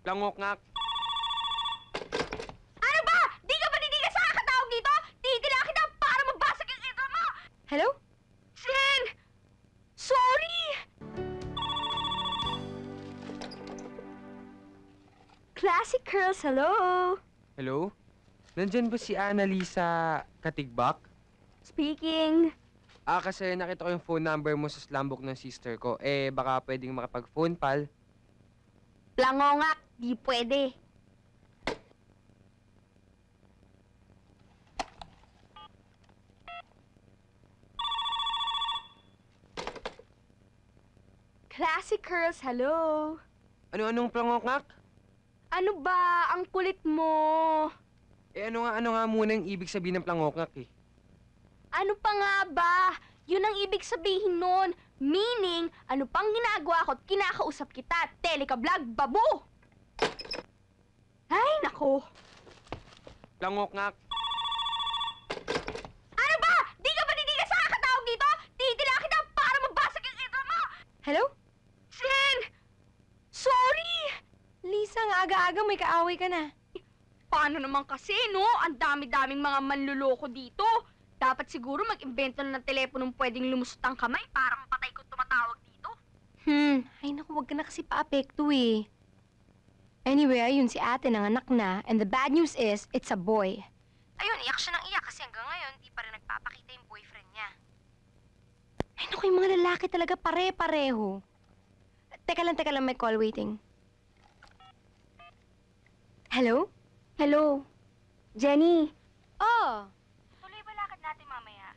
Plangokngak. Ano ba? Di ka ba nitigas sa kakatawag dito? Titila kita para mabasag yung intro mo! Hello? Sin! Sorry! Classic Curls, hello! Hello? Nandyan ba si Annalisa Katigbak? Speaking. Kasi nakita ko yung phone number mo sa slumbook ng sister ko. Baka pwedeng makapag-phone pal. Plangongak, di pwede. Classic Curls, hello! Ano-anong plangokngak? Ano ba? Ang kulit mo! Ano nga muna yung ibig sabihin ng plangokngak eh? Ano pa nga ba? Yun ang ibig sabihin nun. Meaning, ano pang ginagawa ko at kinakausap kita? Teleka-vlog, babo! Ay, nako! Plangokngak. Ano ba? Di ka ba nitigas sa kakatawag dito? Titila kita para mabasag yung intro mo! Hello? Sin! Sorry! Lisa, ang aga-aga may kaaway ka na. Paano naman kasi, no? Ang dami-daming mga manluloko dito. Dapat siguro mag-imbento na ng teleponong pwedeng lumusot ang kamay para mapatay kung tumatawag dito. Ay naku, wag ka na kasi paapekto eh. Anyway, ayun si ate nanganak na, and the bad news is, it's a boy. Ayun, iyak siya ng iyak kasi hanggang ngayon, di pa rin nagpapakita yung boyfriend niya. Ay naku, yung mga lalaki talaga pare-pareho. Teka lang, may call waiting. Hello? Hello? Jenny? Oh! Tuloy ba lakad natin mamaya?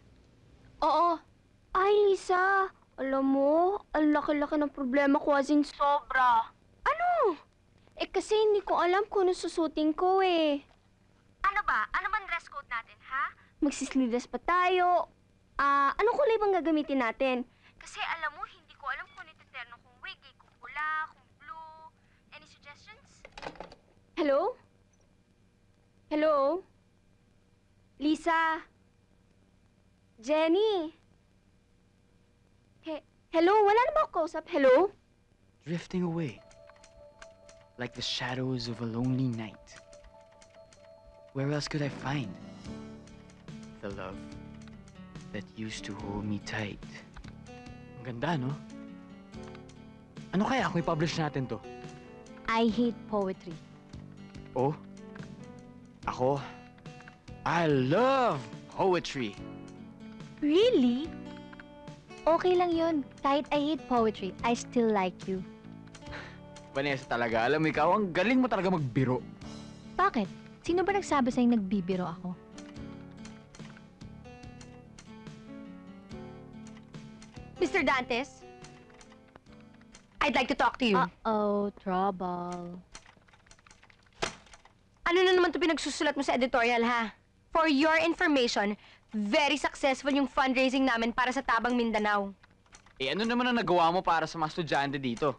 Oo. Ay, Lisa. Alam mo, ang laki-laki ng problema ko as in sobra. Ano? Eh kasi hindi ko alam kung ano susutin ko eh. Ano ba? Ano bang dress code natin, ha? Magsislides pa tayo. Anong kulay bang gagamitin natin? Kasi alam mo, hindi ko alam kung iteterno kung wig, kung pula, kung blue. Any suggestions? Hello? Hello? Lisa? Jenny? Hello? Wala na ba ako kausap? Hello? Drifting away, like the shadows of a lonely night. Where else could I find the love that used to hold me tight? Ang ganda, no? Ano kaya kung i-publish natin to? I hate poetry. Oh? Ako? I love poetry! Really? Okay lang yun. Kahit I hate poetry, I still like you. Vanessa talaga, alam mo ikaw, ang galing mo talaga magbiro. Bakit? Sino ba nagsabi sa'yo nagbibiro ako? Mr. Dantes? I'd like to talk to you. Uh-oh, trouble. Ano na naman ito pinagsusulat mo sa editorial, ha? For your information, very successful yung fundraising namin para sa Tabang Mindanao. Ano naman ang nagawa mo para sa mga estudyante dito?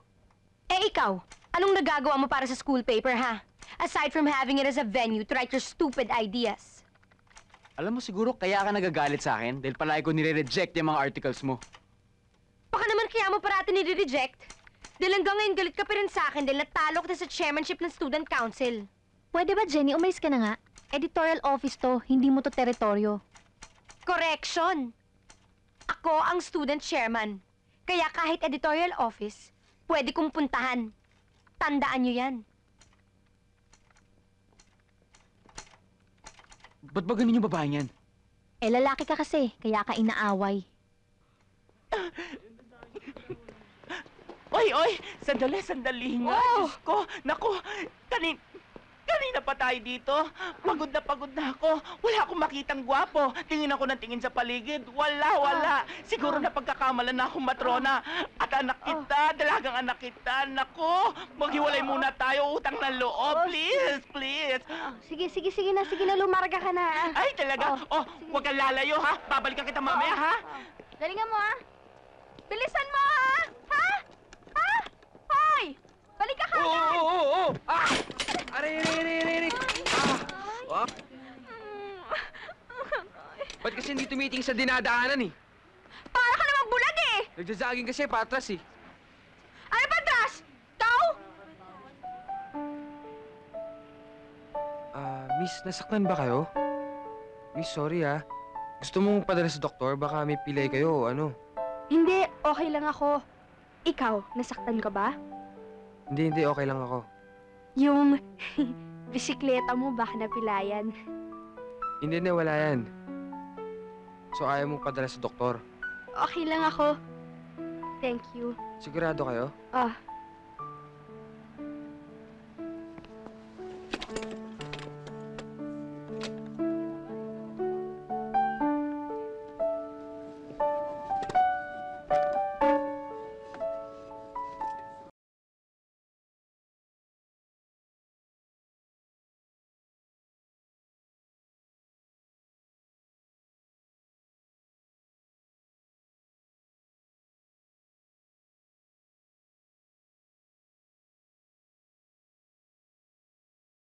Ikaw, anong nagagawa mo para sa school paper, ha? Aside from having it as a venue to write your stupid ideas. Alam mo siguro kaya ka nagagalit sa akin dahil palagi ko nire-reject yung mga articles mo. Baka naman kaya mo parati nire-reject. Dahil hanggang ngayon galit ka pa rin sa akin dahil natalo kita sa chairmanship ng student council. Pwede ba, Jenny? Umalis ka na nga. Editorial office to, hindi mo to teritoryo. Correction! Ako ang student chairman. Kaya kahit editorial office, pwede kong puntahan. Tandaan nyo yan. Ba't ba ganun yung babaeng yan? Lalaki ka kasi, kaya ka inaaway. Oy! Sandali nga. Oh! Diyos ko! Naku! Kanina pa tayo dito. Pagod na ako. Wala akong makitang gwapo. Tingin ako ng tingin sa paligid. Wala. Siguro na pagkakamalan na akong matrona. At anak kita, dalagang anak kita. Naku! Maghiwalay muna tayo. Utang ng loob. Please. Sige na, lumarga ka na. Ay, talaga? Huwag kang lalayo, ha? Babalikan kita mamaya, ha? Galingan mo, ha? Bilisan mo, ha? Ha? Hoy! Balik ka kagad! Oo! Aray! Ba't kasi hindi tumiting sa dinadaanan eh? Para ka namang bulag eh! Nagsasaging kasi patras eh. Ano ba, Tras? Ikaw? Miss, nasaktan ba kayo? Miss, sorry Gusto mong padala sa doktor? Baka may pilay kayo o ano? Hindi, okay lang ako. Ikaw, nasaktan ka ba? Hindi, okay lang ako. Yung bisikleta mo baka napilayan. Hindi, wala yan. So, ayaw mong padala sa doktor? Okay lang ako. Thank you. Sigurado kayo? Ah,